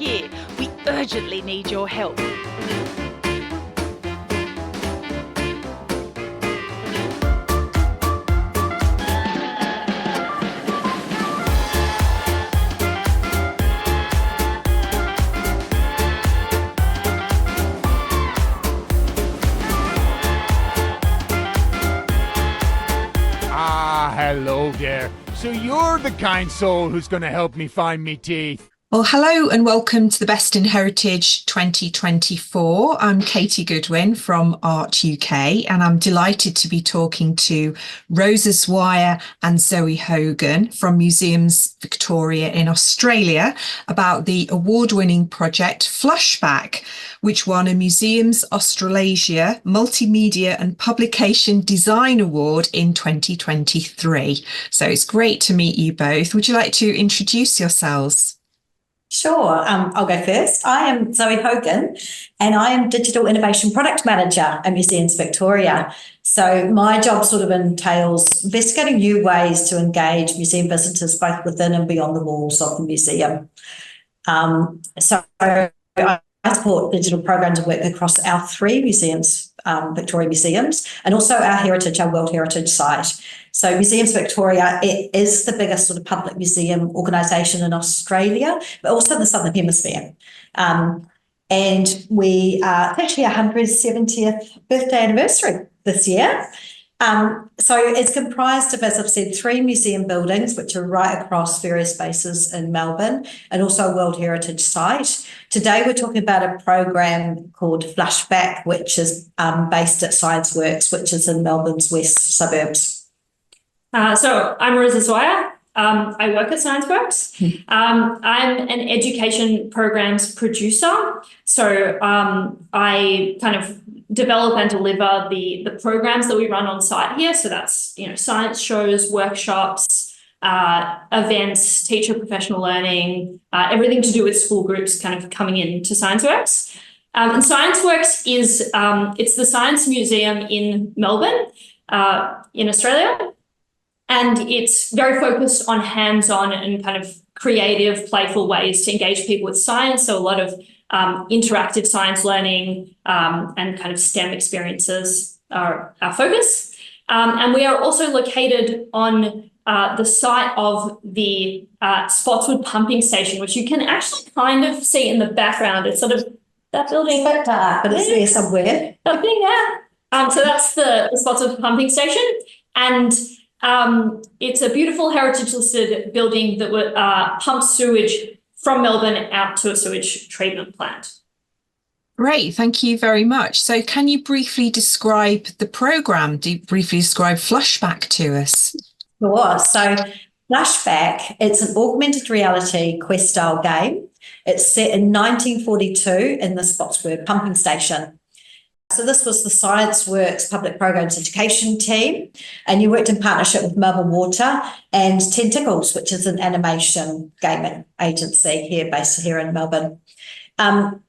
here. We urgently need your help. Hello there. So you're the kind soul who's going to help me find me teeth. Well, hello and welcome to the Best in Heritage 2024. I'm Katie Goodwin from Art UK, and I'm delighted to be talking to Rosa Swire and Zoe Hogan from Museums Victoria in Australia about the award-winning project Flushback, which won a Museums Australasia Multimedia and Publication Design Award in 2023. So it's great to meet you both. Would you like to introduce yourselves? Sure, I'll go first. I am Zoe Hogan and I am Digital Innovation Product Manager at Museums Victoria. So my job sort of entails investigating new ways to engage museum visitors both within and beyond the walls of the museum. So I support digital programs and work across our three museums, Victoria Museums, and also our World Heritage site. So Museums Victoria, it is the biggest sort of public museum organisation in Australia, but also in the Southern Hemisphere. And it's actually our 170th birthday anniversary this year. So it's comprised of, as I've said, three museum buildings, which are right across various spaces in Melbourne, and also a World Heritage site. Today, we're talking about a program called Flushback, which is based at ScienceWorks, which is in Melbourne's west suburbs. So I'm Rosa Swire. I work at ScienceWorks. I'm an education programs producer. So I kind of develop and deliver the programs that we run on site here. So that's, science shows, workshops, events, teacher professional learning, everything to do with school groups kind of coming into ScienceWorks. And ScienceWorks is, it's the science museum in Melbourne, in Australia. And it's very focused on hands-on and kind of creative, playful ways to engage people with science. So a lot of interactive science learning and kind of STEM experiences are our focus. And we are also located on the site of the Spotswood pumping station, which you can actually kind of see in the background. It's sort of that building. It's dark, but it's there somewhere. Something there. So that's the Spotswood pumping station. And it's a beautiful heritage listed building that pumps sewage from Melbourne out to a sewage treatment plant. Great, thank you very much. So can you briefly describe the programme? Briefly describe Flushback to us? Sure. So Flushback, it's an augmented reality quest style game. It's set in 1942 in the Spotswood pumping station. So this was the ScienceWorks Public Programs Education team, and you worked in partnership with Melbourne Water and Tentacles, which is an animation gaming agency based here in Melbourne.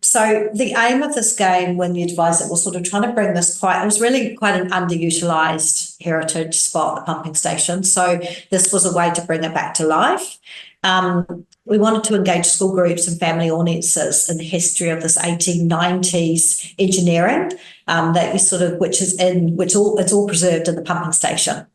So the aim of this game, when you devised it, was sort of trying to bring this it was really quite an underutilised heritage spot, the pumping station. So this was a way to bring it back to life. We wanted to engage school groups and family audiences in the history of this 1890s engineering it's all preserved in the pumping station.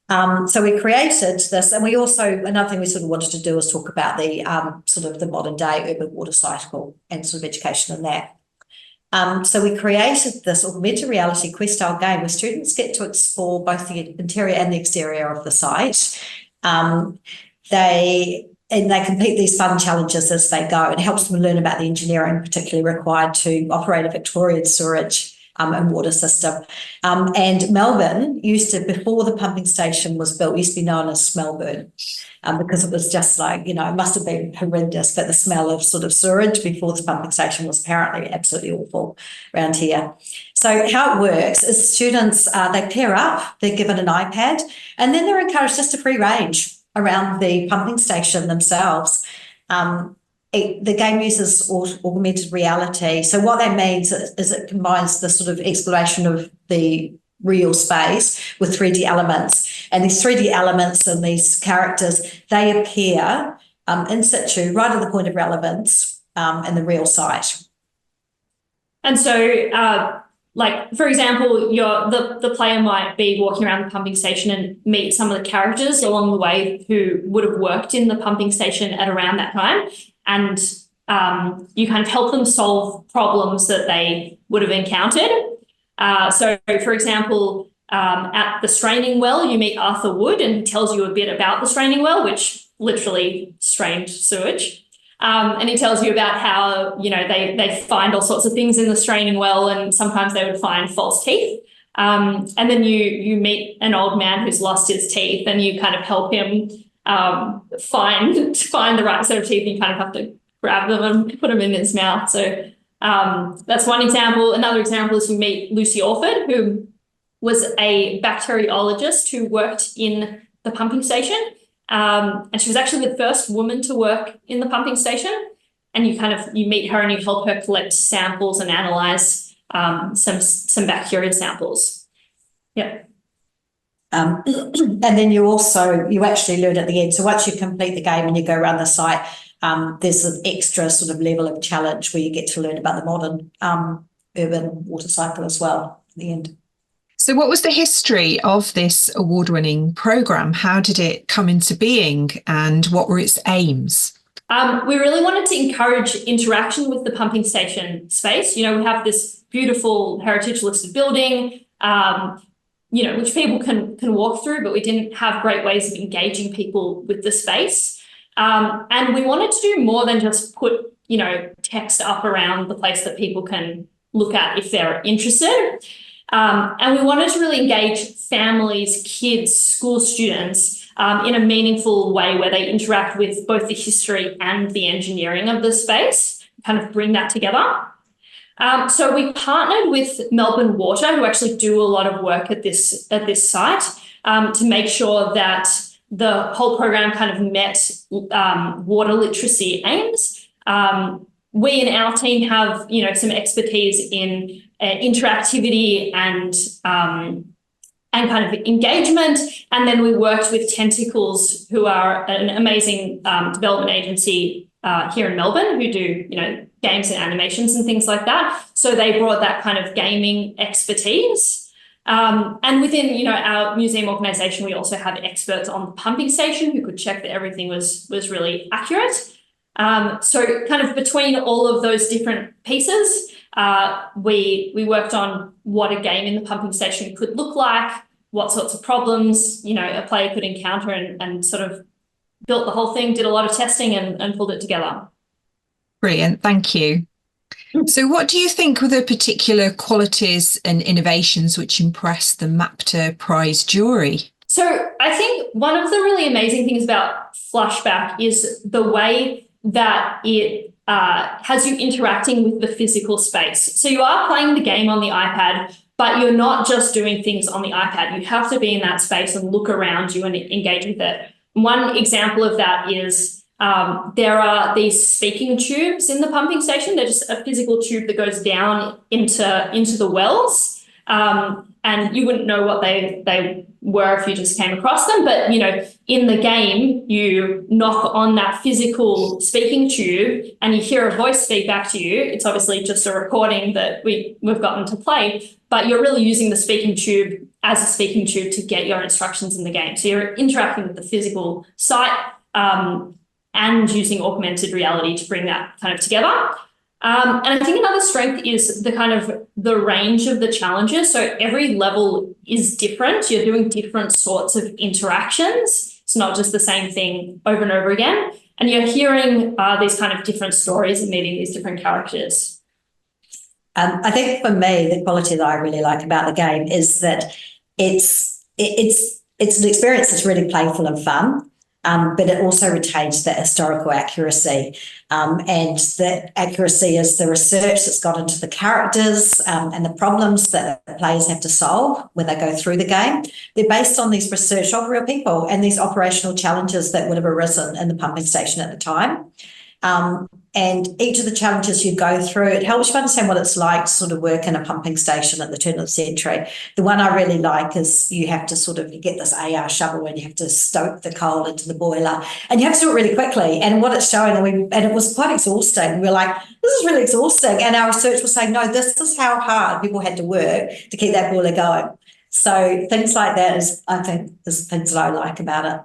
So we created this, and we also, another thing we sort of wanted to do was talk about the the modern day urban water cycle and sort of education in that. So we created this augmented reality quest style game where students get to explore both the interior and the exterior of the site. They complete these fun challenges as they go. It helps them learn about the engineering particularly required to operate a Victorian sewerage and water system. And Melbourne before the pumping station was built, used to be known as Smellburn, because it was just it must have been horrendous, but the smell of sort of sewerage before the pumping station was apparently absolutely awful around here. So how it works is students, they pair up, they're given an iPad, and then they're encouraged just to free range around the pumping station themselves. The game uses augmented reality. So what that means is it combines the sort of exploration of the real space with 3D elements. And these 3D elements and these characters, they appear in situ, right at the point of relevance, in the real site. And so, like, for example, the player might be walking around the pumping station and meet some of the characters along the way who would have worked in the pumping station at around that time. And you kind of help them solve problems that they would have encountered. So, for example, at the straining well, you meet Arthur Wood, and he tells you a bit about the straining well, which literally strained sewage. And he tells you about how, you know, they find all sorts of things in the straining well, and sometimes they would find false teeth. And then you meet an old man who's lost his teeth, and you kind of help him find the right set of teeth. You kind of have to grab them and put them in his mouth. So that's one example. Another example is you meet Lucy Orford, who was a bacteriologist who worked in the pumping station. And she was actually the first woman to work in the pumping station. And you meet her and you help her collect samples and analyze some bacteria samples. Yeah. And then you actually learn at the end. So once you complete the game and you go around the site, there's an extra sort of level of challenge where you get to learn about the modern urban water cycle as well at the end. So what was the history of this award-winning programme? How did it come into being, and what were its aims? We really wanted to encourage interaction with the pumping station space. You know, we have this beautiful heritage listed building, you know, which people can walk through, but we didn't have great ways of engaging people with the space. And we wanted to do more than just put, you know, text up around the place that people can look at if they're interested. And we wanted to really engage families, kids, school students in a meaningful way where they interact with both the history and the engineering of the space, kind of bring that together. So we partnered with Melbourne Water, who actually do a lot of work at this site, to make sure that the whole program kind of met water literacy aims. We in our team have, you know, some expertise in interactivity and kind of engagement. And then we worked with Tentacles, who are an amazing development agency here in Melbourne, who do, you know, games and animations and things like that. So they brought that kind of gaming expertise. And within, you know, our museum organisation, we also have experts on the pumping station who could check that everything was really accurate. So kind of between all of those different pieces, we worked on what a game in the pumping station could look like, what sorts of problems, you know, a player could encounter, and sort of built the whole thing, did a lot of testing and pulled it together. Brilliant, thank you. So what do you think were the particular qualities and innovations which impressed the MAPTA Prize jury? So I think one of the really amazing things about Flashback is the way that it has you interacting with the physical space. So you are playing the game on the iPad, but you're not just doing things on the iPad. You have to be in that space and look around you and engage with it. One example of that is there are these speaking tubes in the pumping station. They're just a physical tube that goes down into the wells. And you wouldn't know what they were if you just came across them. But, you know, in the game, you knock on that physical speaking tube and you hear a voice speak back to you. It's obviously just a recording that we've gotten to play, but you're really using the speaking tube as a speaking tube to get your instructions in the game. So you're interacting with the physical site and using augmented reality to bring that kind of together. And I think another strength is the kind of the range of the challenges. So every level is different. You're doing different sorts of interactions. It's not just the same thing over and over again. And you're hearing these kind of different stories and meeting these different characters. I think for me, the quality that I really like about the game is that it's an experience that's really playful and fun. But it also retains that historical accuracy. And that accuracy is the research that's got into the characters and the problems that the players have to solve when they go through the game. They're based on these research of real people and these operational challenges that would have arisen in the pumping station at the time. and each of the challenges you go through, it helps you understand what it's like to sort of work in a pumping station at the turn of the century. The one I really like is you have to you get this AR shovel and you have to stoke the coal into the boiler, and you have to do it really quickly. And what it's showing, and it was quite exhausting. We were like, this is really exhausting. And our research was saying, no, this is how hard people had to work to keep that boiler going. So things like that I think, is things that I like about it.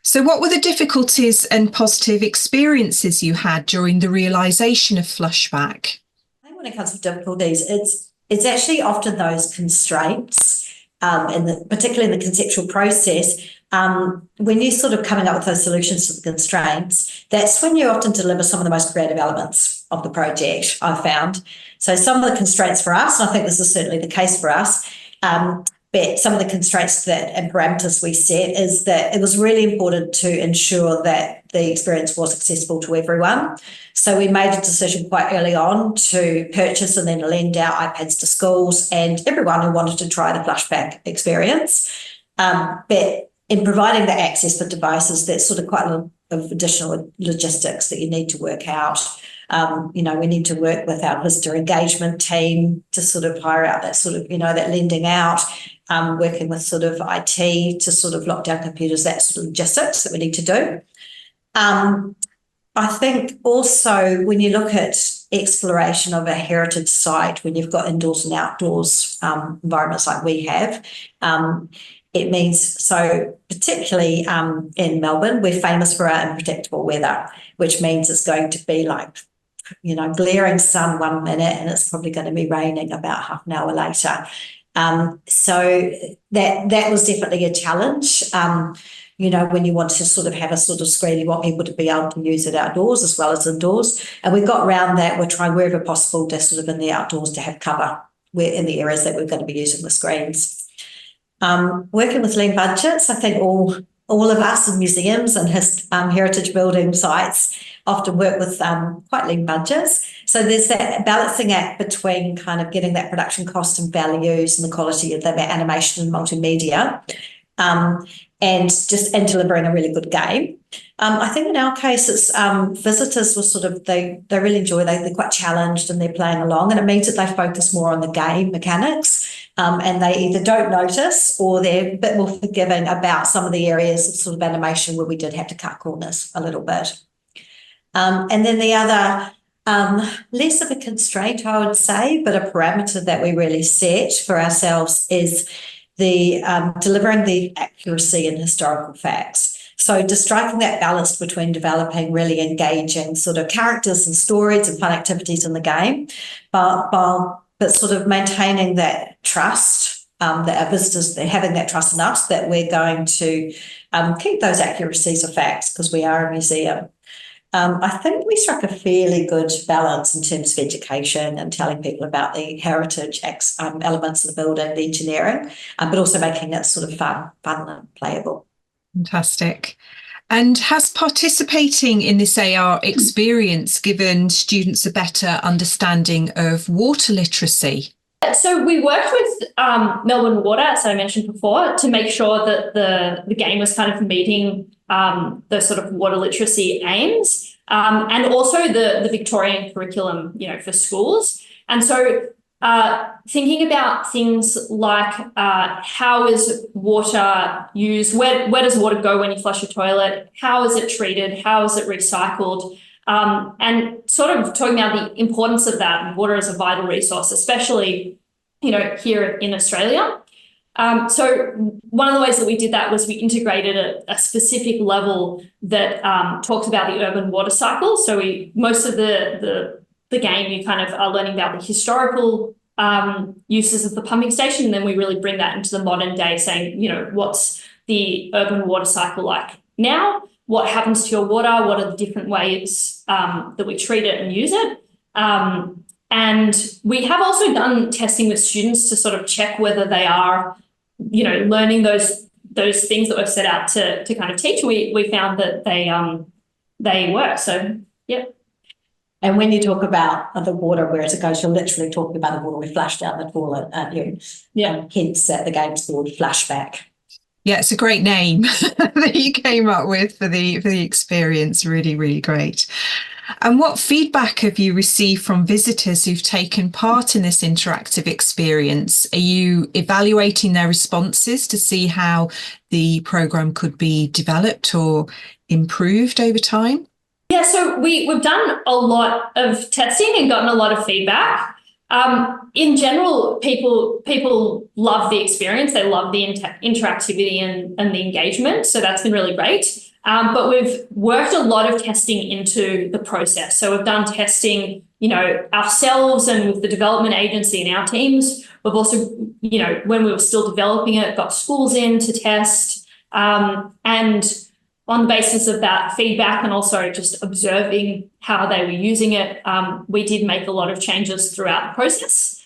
So what were the difficulties and positive experiences you had during the realisation of Flushback? I think when it comes to difficulties, it's actually often those constraints, particularly in the conceptual process. When you're sort of coming up with those solutions to the constraints, that's when you often deliver some of the most creative elements of the project, I've found. So some of the constraints for us, and I think this is certainly the case for us, but some of the constraints and parameters we set is that it was really important to ensure that the experience was accessible to everyone. So we made a decision quite early on to purchase and then lend out iPads to schools and everyone who wanted to try the Flushback experience. But in providing the access for devices, there's sort of quite a lot of additional logistics that you need to work out. We need to work with our visitor engagement team to sort of hire out that sort of, that lending out, working with sort of IT to sort of lock down computers, that sort of logistics that we need to do. I think also when you look at exploration of a heritage site, when you've got indoors and outdoors environments like we have, it means, so particularly in Melbourne, we're famous for our unpredictable weather, which means it's going to be like, glaring sun 1 minute and it's probably going to be raining about half an hour later. So that was definitely a challenge. When you want to sort of have a sort of screen, you want people to be able to use it outdoors as well as indoors. And we got around that. We're trying wherever possible to sort of in the outdoors to have cover in the areas that we're going to be using the screens. Working with lean budgets, I think all of us in museums and heritage building sites often work with quite lean budgets. So there's that balancing act between kind of getting that production cost and values and the quality of the animation and multimedia, and delivering a really good game. I think in our case, it's visitors were sort of, they really enjoy, they're quite challenged and they're playing along, and it means that they focus more on the game mechanics, and they either don't notice or they're a bit more forgiving about some of the areas of sort of animation where we did have to cut corners a little bit. And then the other, less of a constraint, I would say, but a parameter that we really set for ourselves is the delivering the accuracy in historical facts. So just striking that balance between developing really engaging sort of characters and stories and fun activities in the game, but sort of maintaining that trust, that our visitors, they're having that trust in us that we're going to keep those accuracies of facts because we are a museum. I think we struck a fairly good balance in terms of education and telling people about the heritage elements of the building, the engineering, but also making it sort of fun and playable. Fantastic. And has participating in this AR experience given students a better understanding of water literacy? So we worked with Melbourne Water, as I mentioned before, to make sure that the game was kind of meeting the sort of water literacy aims, and also the Victorian curriculum, for schools. And so thinking about things like how is water used, where does water go when you flush your toilet, how is it treated, how is it recycled, and sort of talking about the importance of that. Water is a vital resource, especially, here in Australia. So one of the ways that we did that was we integrated a specific level that talks about the urban water cycle. So most of the game, you kind of are learning about the historical uses of the pumping station, and then we really bring that into the modern day, saying, what's the urban water cycle like now? What happens to your water? What are the different ways that we treat it and use it? And we have also done testing with students to sort of check whether they are, learning those things that we've set out to kind of teach. We found that they work. So, yeah. And when you talk about the water, where it goes, you're literally talking about the water we flush down the toilet, aren't you? Yeah. Hence that the game's called Flushback. Yeah, it's a great name that you came up with for the experience. Really, really great. And what feedback have you received from visitors who've taken part in this interactive experience? Are you evaluating their responses to see how the programme could be developed or improved over time? Yeah, so we've done a lot of testing and gotten a lot of feedback. In general, people love the experience. They love the interactivity and the engagement. So that's been really great. But we've worked a lot of testing into the process. So we've done testing, ourselves and with the development agency and our teams. We've also, when we were still developing it, got schools in to test. And on the basis of that feedback and also just observing how they were using it, we did make a lot of changes throughout the process.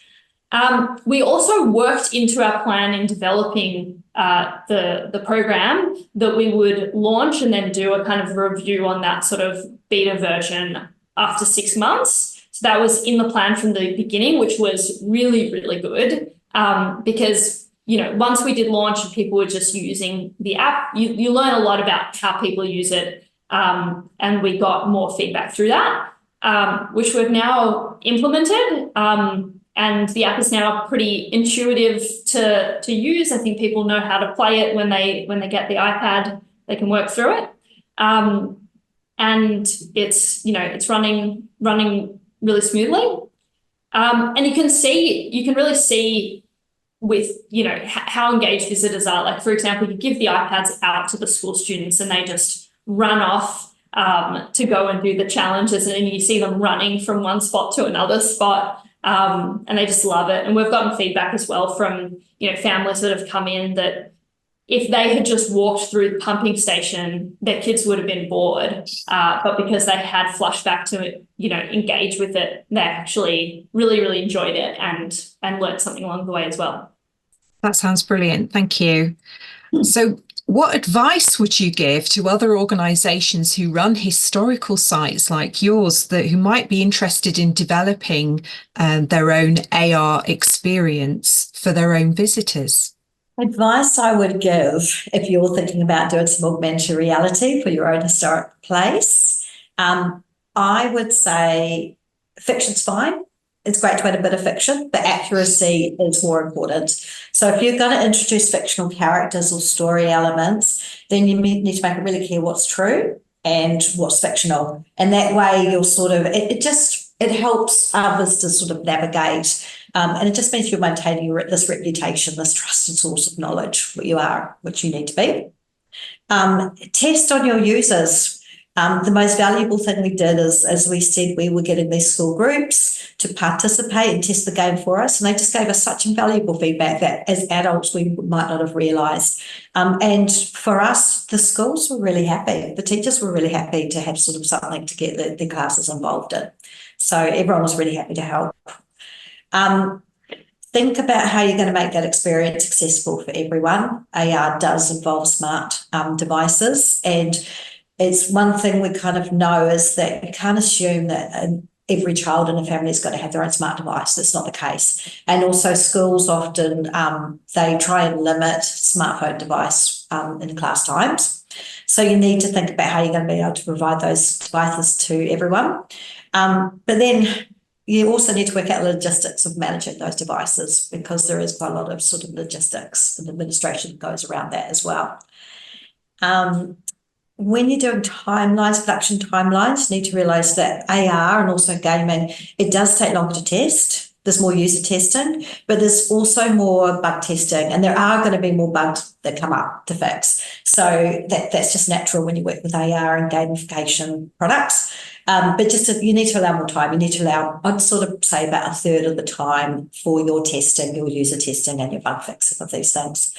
We also worked into our plan in developing the program that we would launch and then do a kind of review on that sort of beta version after 6 months. So that was in the plan from the beginning, which was really, really good because once we did launch and people were just using the app, you learn a lot about how people use it. And we got more feedback through that, which we've now implemented. And the app is now pretty intuitive to use. I think people know how to play it when they get the iPad, they can work through it. And it's running really smoothly. And you can really see with, how engaged visitors are. Like, for example, you give the iPads out to the school students and they just run off to go and do the challenges, and then you see them running from one spot to another spot, and they just love it. And we've gotten feedback as well from, families that have come in that if they had just walked through the pumping station, their kids would have been bored, but because they had flashback to, engage with it, they actually really, really enjoyed it and learned something along the way as well. That sounds brilliant. Thank you. So what advice would you give to other organisations who run historical sites like yours who might be interested in developing their own AR experience for their own visitors? Advice I would give if you're thinking about doing some augmented reality for your own historic place, I would say fiction's fine. It's great to add a bit of fiction, but accuracy is more important. So if you're going to introduce fictional characters or story elements, then you need to make it really clear what's true and what's fictional. And that way you'll it helps others to sort of navigate. And it just means you're maintaining this reputation, this trusted source of knowledge, what you are, what you need to be. Test on your users. The most valuable thing we did is, as we said, we were getting these school groups to participate and test the game for us. And they just gave us such invaluable feedback that as adults, we might not have realised. And for us, the schools were really happy. The teachers were really happy to have sort of something to get their classes involved in. So everyone was really happy to help. Think about how you're going to make that experience accessible for everyone. AR does involve smart devices, and it's one thing we kind of know is that you can't assume that every child in a family is going to have their own smart device. That's not the case. And also schools often, they try and limit smartphone device in class times. So you need to think about how you're going to be able to provide those devices to everyone. But then you also need to work out the logistics of managing those devices, because there is quite a lot of sort of logistics and administration that goes around that as well. When you're doing production timelines, you need to realise that AR and also gaming, it does take longer to test. There's more user testing, but there's also more bug testing, and there are going to be more bugs that come up to fix. So that's just natural when you work with AR and gamification products. But you need to allow more time. You need to allow, I'd sort of say, about a third of the time for your testing, your user testing and your bug fixing of these things.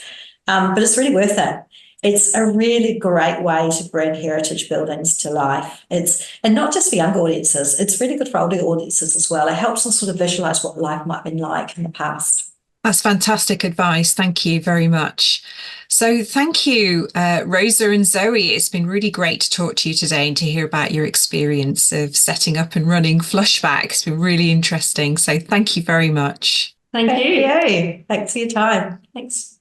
But it's really worth it. It's a really great way to bring heritage buildings to life. And not just for younger audiences, it's really good for older audiences as well. It helps us sort of visualise what life might have been like in the past. That's fantastic advice. Thank you very much. So thank you, Rosa and Zoe. It's been really great to talk to you today and to hear about your experience of setting up and running Flushback. It's been really interesting. So thank you very much. Thank you. Thanks for your time. Thanks.